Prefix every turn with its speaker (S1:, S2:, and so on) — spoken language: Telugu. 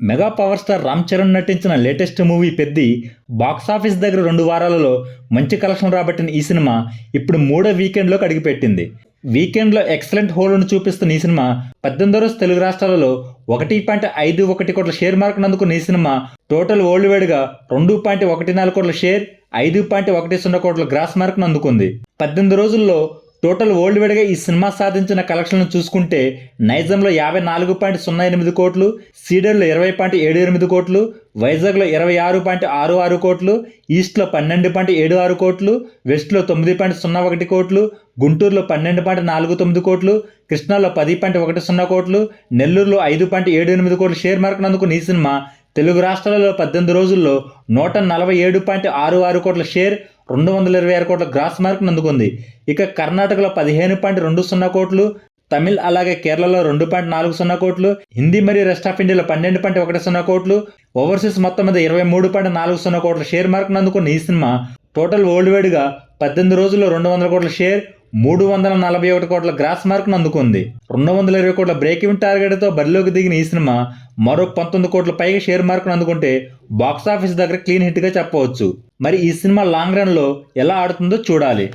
S1: Mega power star Ram Charan నటించిన లేటెస్ట్ మూవీ పెద్ది బాక్సాఫీస్ దగ్గర 2 వారాలలో మంచి కలెక్షన్ రాబట్టిన ఈ సినిమా ఇప్పుడు 3వ వీకెండ్లోకి అడుగుపెట్టింది. వీకెండ్లో ఎక్సలెంట్ హోల్డ్ను చూపిస్తున్న ఈ సినిమా 18 రోజు తెలుగు రాష్ట్రాలలో 1.51 కోట్ల షేర్ మార్కును అందుకున్న ఈ సినిమా టోటల్ వరల్డ్ వైడ్గా 2.14 కోట్ల షేర్, 5.10 కోట్ల గ్రాస్ మార్కును అందుకుంది. 18 రోజుల్లో టోటల్ వరల్డ్ వైడ్గా ఈ సినిమా సాధించిన కలెక్షన్లను చూసుకుంటే నైజాంలో 54.08 కోట్లు, సీడర్లో 20.78 కోట్లు, వైజాగ్లో 26.66 కోట్లు, ఈస్ట్లో 12.76 కోట్లు, వెస్ట్లో 9.01 కోట్లు, గుంటూరులో 12.49 కోట్లు, కృష్ణాలో 10.10 కోట్లు, నెల్లూరులో 5.78 కోట్ల షేర్ మార్కును అందుకున్న ఈ సినిమా తెలుగు రాష్ట్రాలలో 18 రోజుల్లో 147.66 కోట్ల షేర్, 226 కోట్ల గ్రాస్ మార్కును అందుకుంది. ఇక కర్ణాటకలో 15.20 కోట్లు, తమిళ్ అలాగే కేరళలో 2.40 కోట్లు, హిందీ మరియు రెస్ట్ ఆఫ్ ఇండియాలో 12.10 కోట్లు, ఓవర్సీస్ మొత్తం మీద 23.40 కోట్ల షేర్ మార్కును అందుకున్న ఈ సినిమా టోటల్ వరల్డ్ వైడ్గా 18 రోజుల్లో 200 కోట్ల షేర్, 341 కోట్ల గ్రాస్ మార్కును అందుకుంది. 220 కోట్ల బ్రేక్ ఈవెన్ టార్గెట్తో బరిలోకి దిగిన ఈ సినిమా మరో 19 కోట్ల పైగా షేర్ మార్కును అందుకుంటే బాక్సాఫీస్ దగ్గర క్లీన్ హిట్గా చెప్పవచ్చు. మరి ఈ సినిమా లాంగ్ రన్లో ఎలా ఆడుతుందో చూడాలి.